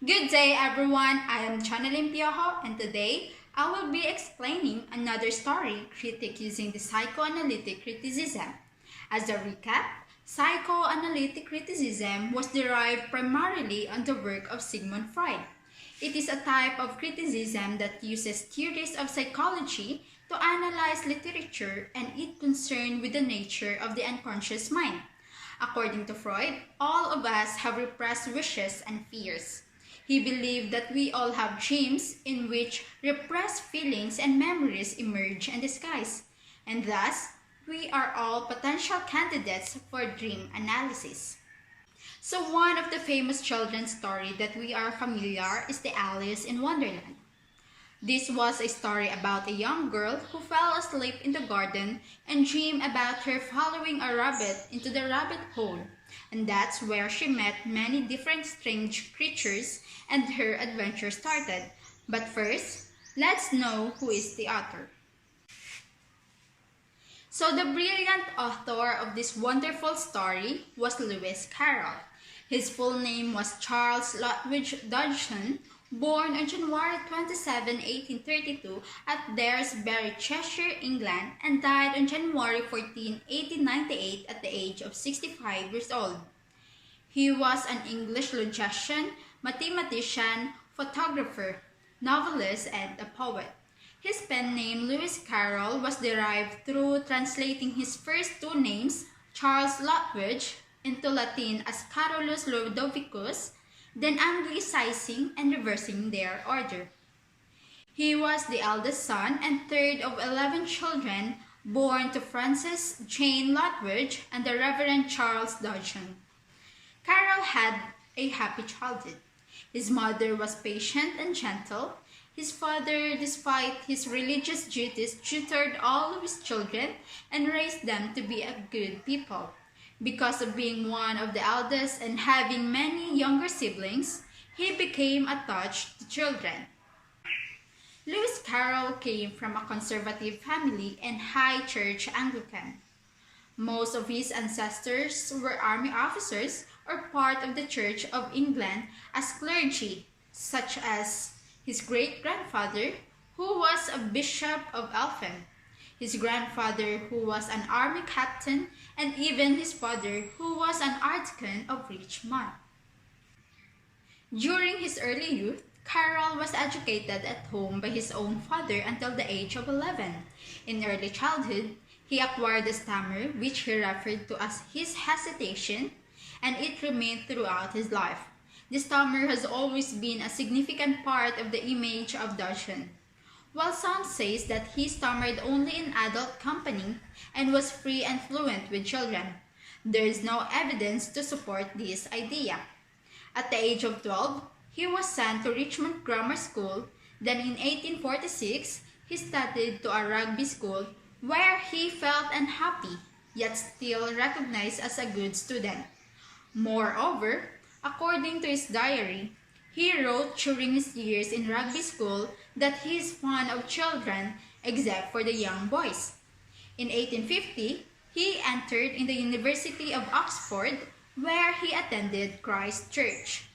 Good day everyone, I am Channeling Piojo and today I will be explaining another story critic using the psychoanalytic criticism. As a recap, psychoanalytic criticism was derived primarily on the work of Sigmund Freud. It is a type of criticism that uses theories of psychology to analyze literature and is concerned with the nature of the unconscious mind. According to Freud, all of us have repressed wishes and fears. He believed that we all have dreams in which repressed feelings and memories emerge and disguise, and thus we are all potential candidates for dream analysis. So one of the famous children's story that we are familiar is the Alice in Wonderland. This was a story about a young girl who fell asleep in the garden and dreamed about her following a rabbit into the rabbit hole. And that's where she met many different strange creatures and her adventure started. But first, let's know who is the author. So the brilliant author of this wonderful story was Lewis Carroll. His full name was Charles Lutwidge Dodgson, born on January 27, 1832 at Daresbury, Cheshire, England, and died on January 14, 1898 at the age of 65 years old. He was an English logician, mathematician, photographer, novelist, and a poet. His pen name Lewis Carroll was derived through translating his first two names, Charles Lutwidge, into Latin as Carolus Ludovicus, then anglicizing and reversing their order. He was the eldest son and third of 11 children born to Frances Jane Lutwidge and the Reverend Charles Dodgson. Carroll had a happy childhood. His mother was patient and gentle. His father, despite his religious duties, tutored all of his children and raised them to be a good people. Because of being one of the eldest and having many younger siblings, he became attached to children. Lewis Carroll came from a conservative family and high church Anglican. Most of his ancestors were army officers or part of the Church of England as clergy, such as his great-grandfather, who was a bishop of Elphin, his grandfather, who was an army captain, and even his father, who was an archdeacon of Richmond. During his early youth, Carroll was educated at home by his own father until the age of 11. In early childhood, he acquired a stammer, which he referred to as his hesitation, and it remained throughout his life. The stammer has always been a significant part of the image of Dodgson. While some says that he stammered only in adult company and was free and fluent with children, there is no evidence to support this idea. At the age of 12, he was sent to Richmond Grammar School. Then in 1846, he studied to a rugby school where he felt unhappy, yet still recognized as a good student. Moreover, according to his diary, he wrote during his years in rugby school that he is fond of children except for the young boys. In 1850, he entered in the University of Oxford, where he attended Christ Church.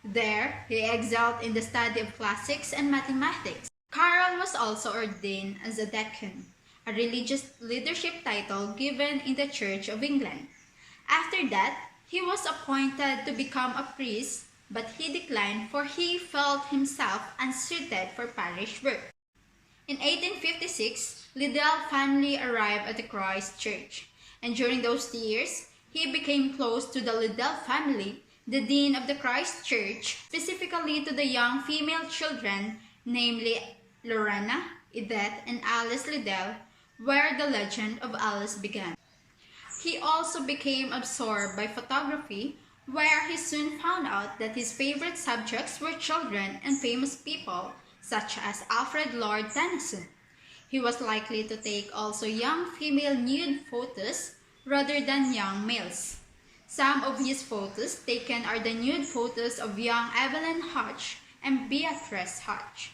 There, he excelled in the study of classics and mathematics. Carroll was also ordained as a deacon, a religious leadership title given in the Church of England. After that, he was appointed to become a priest, but he declined for he felt himself unsuited for parish work. In 1856, Liddell family arrived at the Christ Church, and during those years, he became close to the Liddell family, the dean of the Christ Church, specifically to the young female children, namely Lorena, Edith, and Alice Liddell, where the legend of Alice began. He also became absorbed by photography, where he soon found out that his favorite subjects were children and famous people, such as Alfred Lord Tennyson. He was likely to take also young female nude photos rather than young males. Some of his photos taken are the nude photos of young Evelyn Hodge and Beatrice Hodge.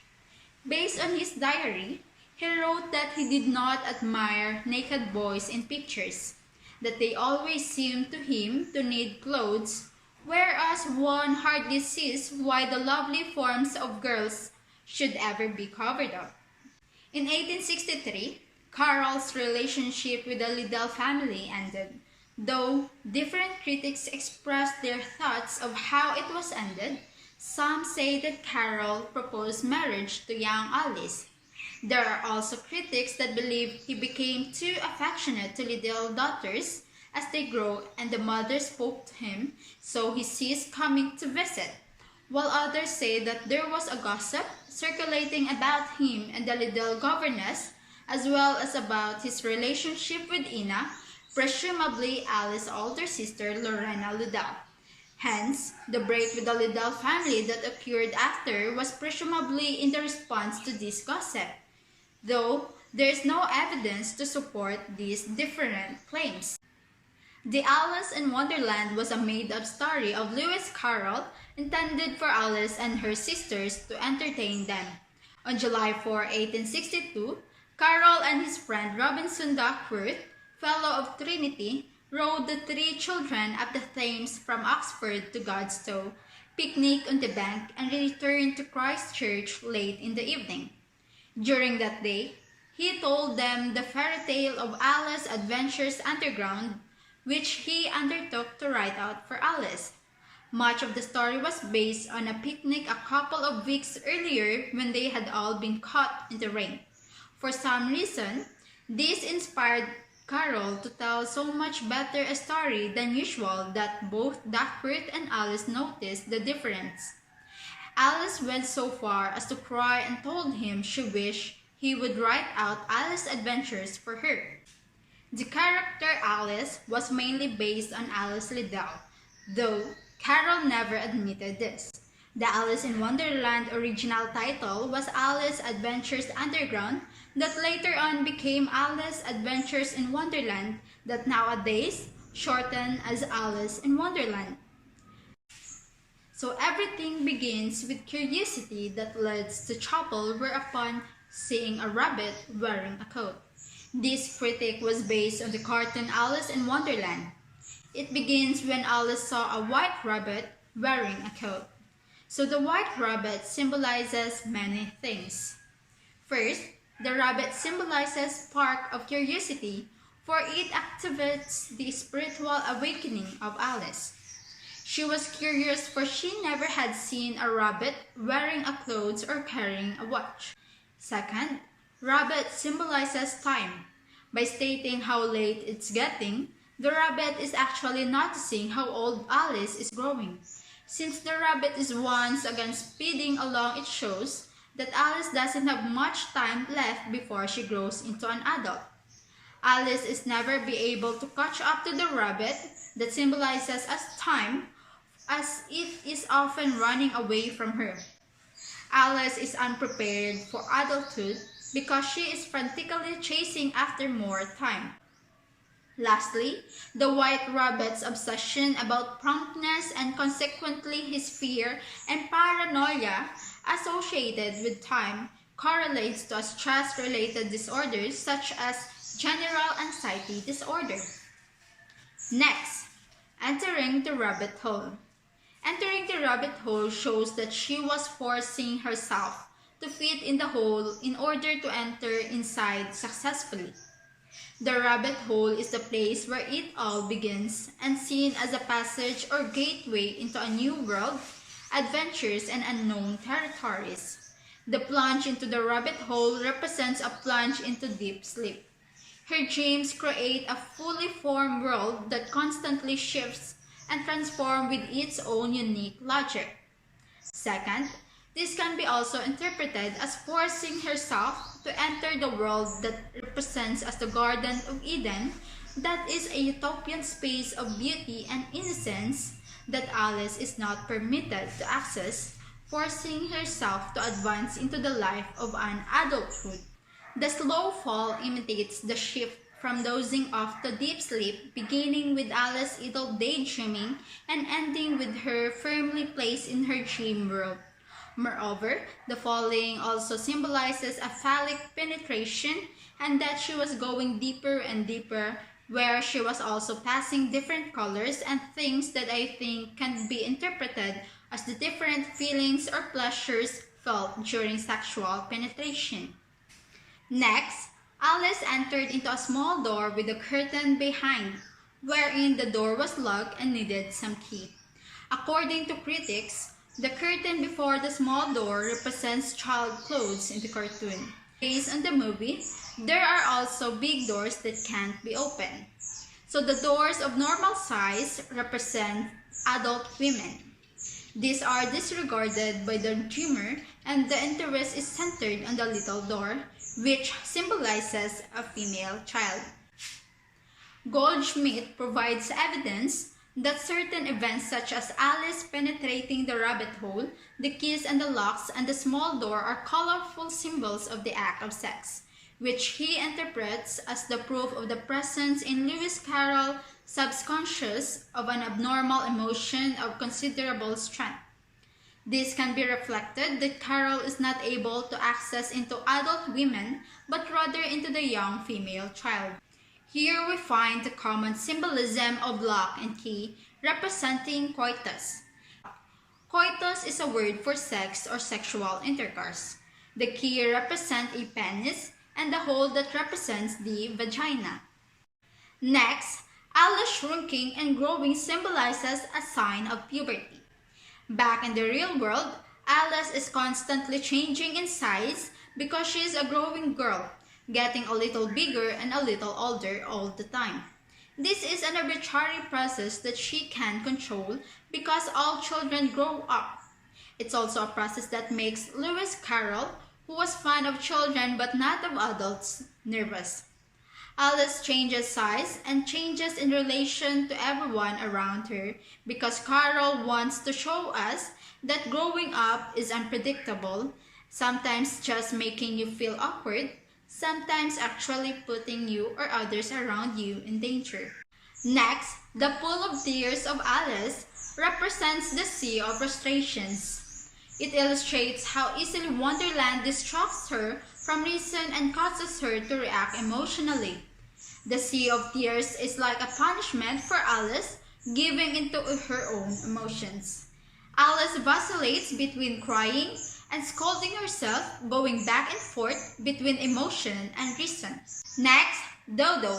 Based on his diary, he wrote that he did not admire naked boys in pictures, that they always seemed to him to need clothes, whereas one hardly sees why the lovely forms of girls should ever be covered up. In 1863, Carroll's relationship with the Liddell family ended. Though different critics expressed their thoughts of how it was ended, some say that Carroll proposed marriage to young Alice. There are also critics that believe he became too affectionate to Liddell's daughters as they grow and the mother spoke to him, so he ceased coming to visit, while others say that there was a gossip circulating about him and the Liddell governess, as well as about his relationship with Ina, presumably Alice's older sister Lorena Liddell. Hence, the break with the Liddell family that occurred after was presumably in the response to this gossip, though there is no evidence to support these different claims. The Alice in Wonderland was a made-up story of Lewis Carroll intended for Alice and her sisters to entertain them. On July 4, 1862, Carroll and his friend Robinson Duckworth, Fellow of Trinity, rowed the three children up the Thames from Oxford to Godstow, picnicked on the bank, and returned to Christchurch late in the evening. During that day, he told them the fairy tale of Alice's Adventures Underground, which he undertook to write out for Alice. Much of the story was based on a picnic a couple of weeks earlier when they had all been caught in the rain. For some reason, this inspired Carroll to tell so much better a story than usual that both Duckworth and Alice noticed the difference. Alice went so far as to cry and told him she wished he would write out Alice's adventures for her. The character Alice was mainly based on Alice Liddell, though Carroll never admitted this. The Alice in Wonderland original title was Alice Adventures Underground, that later on became Alice Adventures in Wonderland, that nowadays shortened as Alice in Wonderland. So everything begins with curiosity that leads to trouble, whereupon seeing a rabbit wearing a coat. This critique was based on the cartoon Alice in Wonderland. It begins when Alice saw a white rabbit wearing a coat. So the white rabbit symbolizes many things. First, the rabbit symbolizes spark of curiosity, for it activates the spiritual awakening of Alice. She was curious, for she never had seen a rabbit wearing a clothes or carrying a watch. Second, rabbit symbolizes time. By stating how late it's getting, the rabbit is actually noticing how old Alice is growing. Since the rabbit is once again speeding along, it shows that Alice doesn't have much time left before she grows into an adult. Alice is never be able to catch up to the rabbit, that symbolizes as time, as it is often running away from her. Alice is unprepared for adulthood because she is frantically chasing after more time. Lastly, the white rabbit's obsession about promptness and consequently his fear and paranoia associated with time correlates to stress-related disorders such as general anxiety disorder. Next, entering the rabbit hole. Entering the rabbit hole shows that she was forcing herself to fit in the hole in order to enter inside successfully. The rabbit hole is the place where it all begins and seen as a passage or gateway into a new world, adventures, and unknown territories. The plunge into the rabbit hole represents a plunge into deep sleep. Her dreams create a fully formed world that constantly shifts and transforms with its own unique logic. Second, this can be also interpreted as forcing herself to enter the world that represents as the Garden of Eden, that is a utopian space of beauty and innocence that Alice is not permitted to access, forcing herself to advance into the life of an adulthood. The slow fall imitates the shift from dozing off to deep sleep, beginning with Alice idle daydreaming and ending with her firmly placed in her dream world. Moreover, the falling also symbolizes a phallic penetration and that she was going deeper and deeper where she was also passing different colors and things that I think can be interpreted as the different feelings or pleasures felt during sexual penetration. Next, Alice entered into a small door with a curtain behind, wherein the door was locked and needed some key. According to critics, the curtain before the small door represents child clothes in the cartoon. Based on the movie, there are also big doors that can't be opened. So the doors of normal size represent adult women. These are disregarded by the dreamer, and the interest is centered on the little door, which symbolizes a female child. Goldschmidt provides evidence that certain events such as Alice penetrating the rabbit hole, the keys and the locks, and the small door are colorful symbols of the act of sex, which he interprets as the proof of the presence in Lewis Carroll's subconscious of an abnormal emotion of considerable strength. This can be reflected that Carroll is not able to access into adult women, but rather into the young female child. Here we find the common symbolism of lock and key representing coitus. Coitus is a word for sex or sexual intercourse. The key represents a penis and the hole that represents the vagina. Next, Alice shrinking and growing symbolizes a sign of puberty. Back in the real world, Alice is constantly changing in size because she is a growing girl, getting a little bigger and a little older all the time. This is an arbitrary process that she can control because all children grow up. It's also a process that makes Lewis Carroll, who was fond of children but not of adults, nervous. Alice changes size and changes in relation to everyone around her because Carroll wants to show us that growing up is unpredictable, sometimes just making you feel awkward, sometimes actually putting you or others around you in danger. Next, the pool of tears of Alice represents the sea of frustrations. It illustrates how easily Wonderland distracts her from reason and causes her to react emotionally. The sea of tears is like a punishment for Alice, giving into her own emotions. Alice vacillates between crying and scolding herself, going back and forth between emotion and reason. Next, Dodo.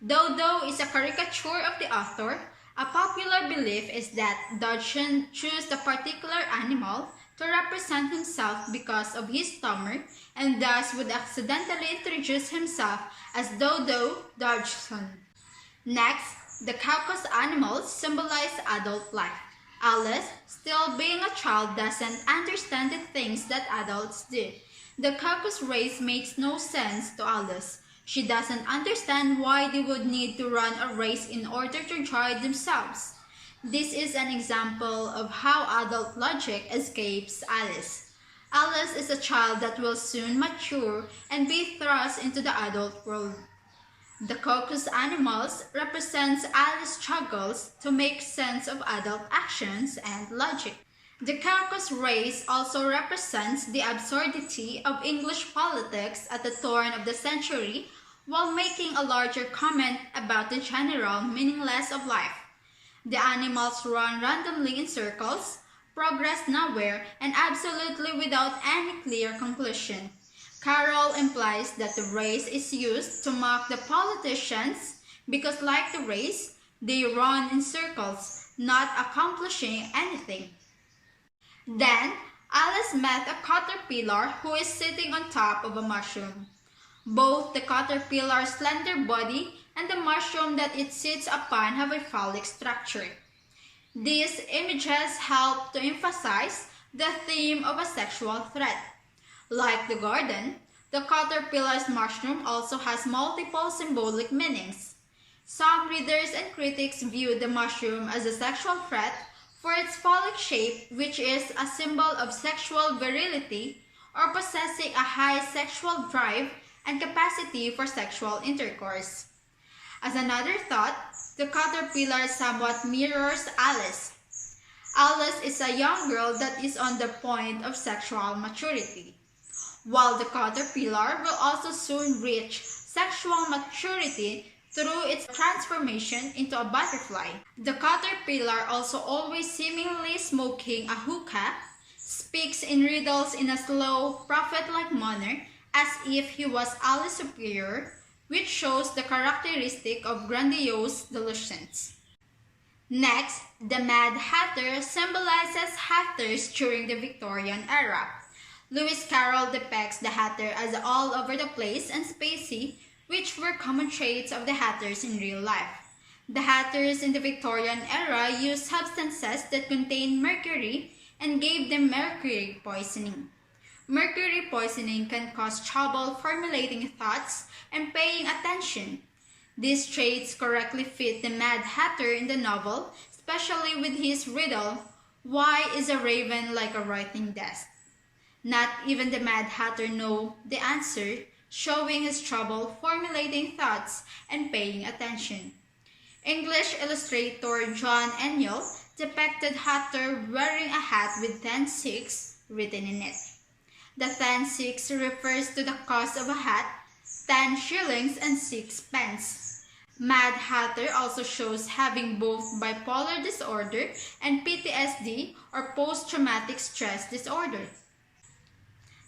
Dodo is a caricature of the author. A popular belief is that Dodgson chose a particular animal to represent himself because of his stomach and thus would accidentally introduce himself as Dodo Dodgson. Next, the caucus animals symbolize adult life. Alice, still being a child, doesn't understand the things that adults do. The caucus race makes no sense to Alice. She doesn't understand why they would need to run a race in order to enjoy themselves. This is an example of how adult logic escapes Alice. Alice is a child that will soon mature and be thrust into the adult world. The caucus animals represents Alice's struggles to make sense of adult actions and logic. The caucus race also represents the absurdity of English politics at the turn of the century while making a larger comment about the general meaninglessness of life. The animals run randomly in circles, progress nowhere, and absolutely without any clear conclusion. Carroll implies that the race is used to mock the politicians because, like the race, they run in circles, not accomplishing anything. Then, Alice met a caterpillar who is sitting on top of a mushroom. Both the caterpillar's slender body and the mushroom that it sits upon have a phallic structure. These images help to emphasize the theme of a sexual threat. Like the garden, the caterpillar's mushroom also has multiple symbolic meanings. Some readers and critics view the mushroom as a sexual threat for its phallic shape, which is a symbol of sexual virility or possessing a high sexual drive and capacity for sexual intercourse. As another thought, the caterpillar somewhat mirrors Alice. Alice is a young girl that is on the point of sexual maturity, while the caterpillar will also soon reach sexual maturity through its transformation into a butterfly. The caterpillar, also always seemingly smoking a hookah, speaks in riddles in a slow, prophet-like manner as if he was Alice's superior, which shows the characteristic of grandiose delusions. Next, the Mad Hatter symbolizes hatters during the Victorian era. Lewis Carroll depicts the Hatter as all over the place and spacey, which were common traits of the Hatters in real life. The Hatters in the Victorian era used substances that contained mercury and gave them mercury poisoning. Mercury poisoning can cause trouble formulating thoughts and paying attention. These traits correctly fit the Mad Hatter in the novel, especially with his riddle, "Why is a raven like a writing desk?" Not even the Mad Hatter knows the answer, showing his trouble formulating thoughts and paying attention. English illustrator John Ennill depicted Hatter wearing a hat with 10/6 written in it. The 10/6 refers to the cost of a hat, 10 shillings and 6 pence. Mad Hatter also shows having both bipolar disorder and PTSD or post-traumatic stress disorder.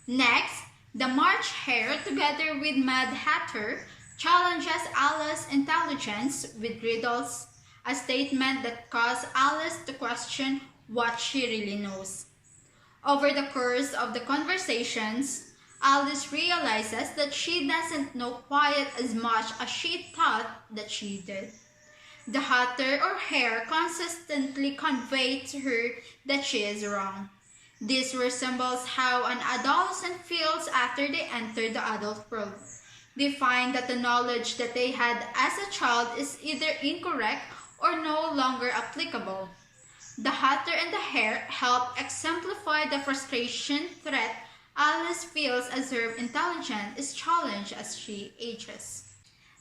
Next, the March Hare, together with Mad Hatter, challenges Alice's intelligence with riddles, a statement that caused Alice to question what she really knows. Over the course of the conversations, Alice realizes that she doesn't know quite as much as she thought that she did. The Hatter or Hare consistently conveyed to her that she is wrong. This resembles how an adolescent feels after they enter the adult world. They find that the knowledge that they had as a child is either incorrect or no longer applicable. The Hatter and the Hare help exemplify the frustration threat Alice feels as her intelligence is challenged as she ages.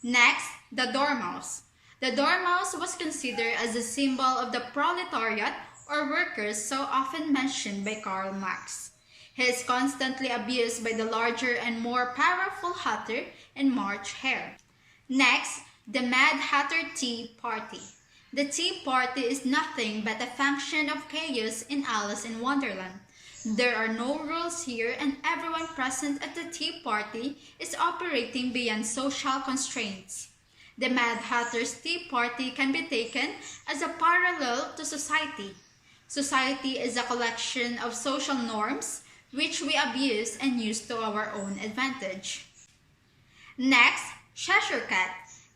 Next, the Dormouse. The Dormouse was considered as a symbol of the proletariat or workers so often mentioned by Karl Marx. He is constantly abused by the larger and more powerful Hatter and March Hare. Next, the Mad Hatter Tea Party. The Tea Party is nothing but a function of chaos in Alice in Wonderland. There are no rules here, and everyone present at the tea party is operating beyond social constraints. The Mad Hatter's Tea Party can be taken as a parallel to society. Society is a collection of social norms which we abuse and use to our own advantage. Next, Cheshire Cat.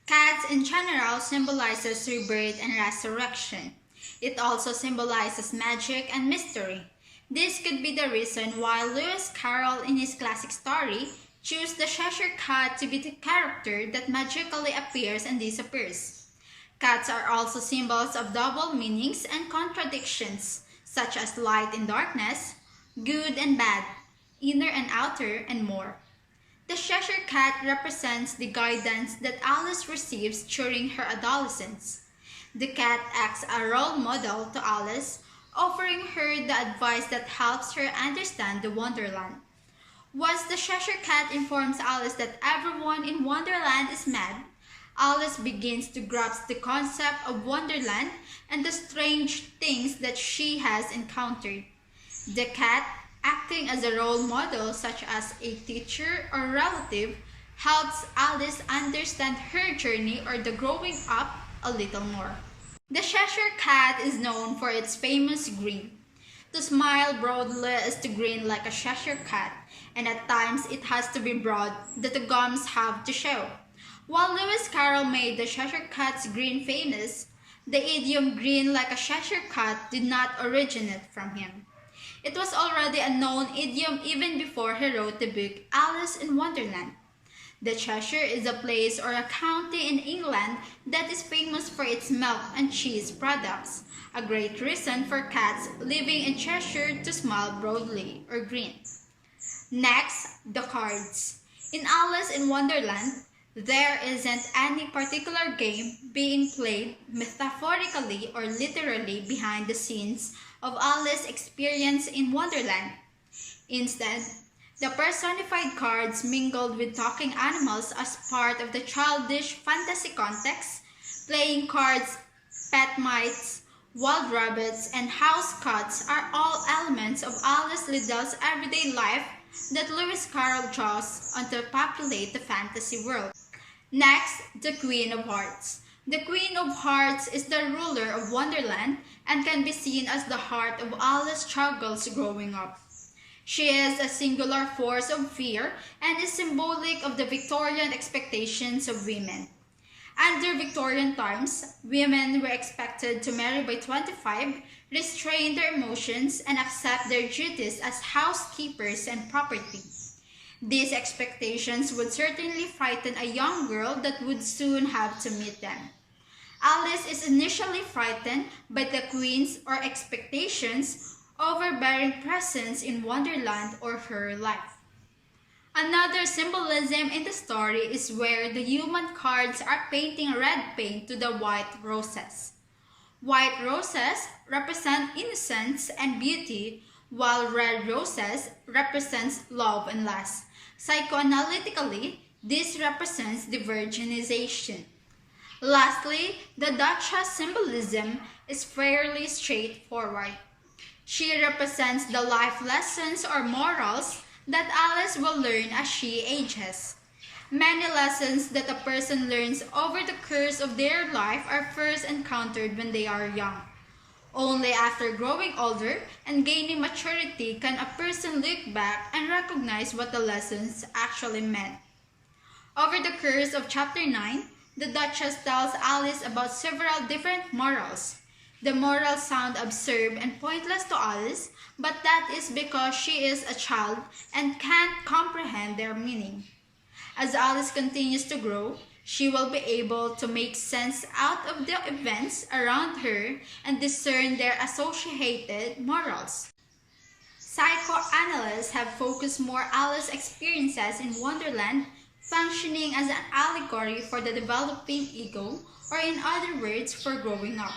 Cats in general symbolizes rebirth and resurrection. It also symbolizes magic and mystery. This could be the reason why Lewis Carroll in his classic story chose the Cheshire Cat to be the character that magically appears and disappears. Cats are also symbols of double meanings and contradictions, such as light and darkness, good and bad, inner and outer, and more. The Cheshire Cat represents the guidance that Alice receives during her adolescence. The cat acts as a role model to Alice, offering her the advice that helps her understand the Wonderland. Once the Cheshire Cat informs Alice that everyone in Wonderland is mad, Alice begins to grasp the concept of Wonderland and the strange things that she has encountered. The cat, acting as a role model such as a teacher or relative, helps Alice understand her journey or the growing up a little more. The Cheshire Cat is known for its famous grin. To smile broadly is to grin like a Cheshire Cat, and at times it has to be broad that the gums have to show. While Lewis Carroll made the Cheshire Cat's grin famous, the idiom "grin like a Cheshire Cat" did not originate from him. It was already a known idiom even before he wrote the book Alice in Wonderland. The Cheshire is a place or a county in England that is famous for its milk and cheese products, a great reason for cats living in Cheshire to smile broadly or grin. Next, the cards. In Alice in Wonderland, there isn't any particular game being played metaphorically or literally behind the scenes of Alice's experience in Wonderland. Instead, The personified cards mingled with talking animals as part of the childish fantasy context. Playing cards, pet mice, wild rabbits, and house cats are all elements of Alice Liddell's everyday life that Lewis Carroll draws on to populate the fantasy world. Next, the Queen of Hearts. The Queen of Hearts is the ruler of Wonderland and can be seen as the heart of Alice's struggles growing up. She is a singular force of fear and is symbolic of the Victorian expectations of women. Under Victorian times, women were expected to marry by 25, restrain their emotions, and accept their duties as housekeepers and property. These expectations would certainly frighten a young girl that would soon have to meet them. Alice is initially frightened by the Queen's or expectations overbearing presence in Wonderland or her life. Another symbolism in the story is where the human cards are painting red paint to the white roses. White roses represent innocence and beauty, while red roses represents love and lust. Psychoanalytically, this represents the virginization. Lastly, the Duchess symbolism is fairly straightforward. She represents the life lessons or morals that Alice will learn as she ages. Many lessons that a person learns over the course of their life are first encountered when they are young. Only after growing older and gaining maturity can a person look back and recognize what the lessons actually meant. Over the course of chapter 9, the Duchess tells Alice about several different morals. The morals sound absurd and pointless to Alice, but that is because she is a child and can't comprehend their meaning. As Alice continues to grow, she will be able to make sense out of the events around her and discern their associated morals. Psychoanalysts have focused more Alice's experiences in Wonderland functioning as an allegory for the developing ego, or in other words, for growing up.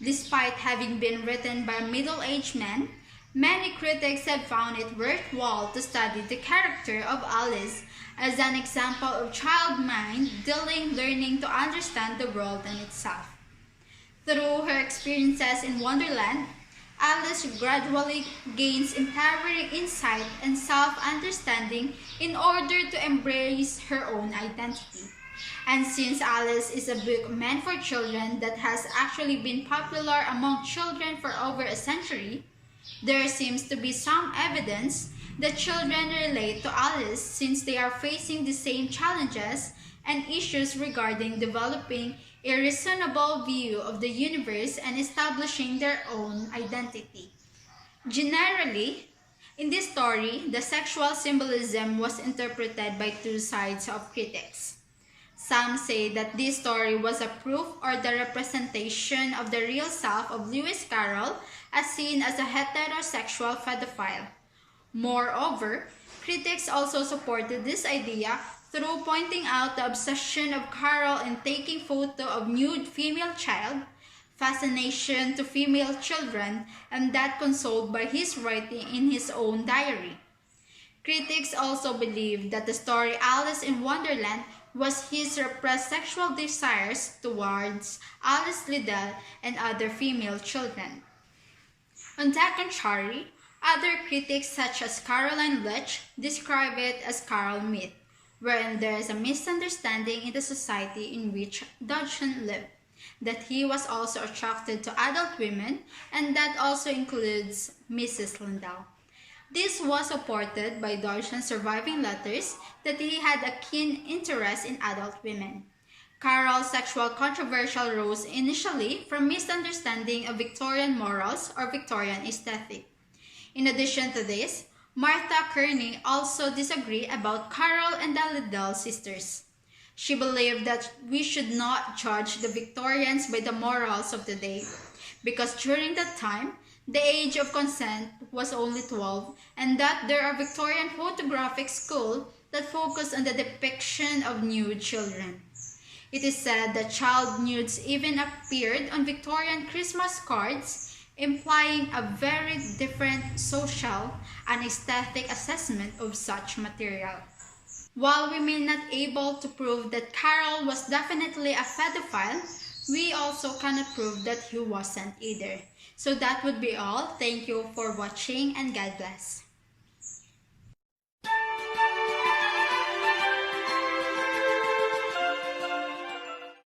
Despite having been written by a middle-aged man, many critics have found it worthwhile to study the character of Alice as an example of child mind learning to understand the world and itself. Through her experiences in Wonderland, Alice gradually gains empowering insight and self-understanding in order to embrace her own identity. And since Alice is a book meant for children that has actually been popular among children for over a century, there seems to be some evidence that children relate to Alice since they are facing the same challenges and issues regarding developing a reasonable view of the universe and establishing their own identity. Generally, in this story, the sexual symbolism was interpreted by two sides of critics. Some say that this story was a proof or the representation of the real self of Lewis Carroll as seen as a heterosexual pedophile. Moreover, critics also supported this idea through pointing out the obsession of Carroll in taking photo of nude female child, fascination to female children, and that consoled by his writing in his own diary. Critics also believe that the story Alice in Wonderland was his repressed sexual desires towards Alice Liddell and other female children. On the contrary, other critics such as Caroline Leach describe it as Carroll myth, wherein there is a misunderstanding in the society in which Dodgson lived, that he was also attracted to adult women, and that also includes Mrs. Liddell. This was supported by Dodgson's surviving letters that he had a keen interest in adult women. Carroll's sexual controversy rose initially from misunderstanding of Victorian morals or Victorian aesthetic. In addition to this, Martha Kearney also disagreed about Carroll and the Liddell sisters. She believed that we should not judge the Victorians by the morals of today, because during that time, the age of consent was only 12, and that there are Victorian photographic schools that focus on the depiction of nude children. It is said that child nudes even appeared on Victorian Christmas cards, implying a very different social and aesthetic assessment of such material. While we may not be able to prove that Carroll was definitely a pedophile, we also cannot prove that he wasn't either. So that would be all. Thank you for watching and God bless.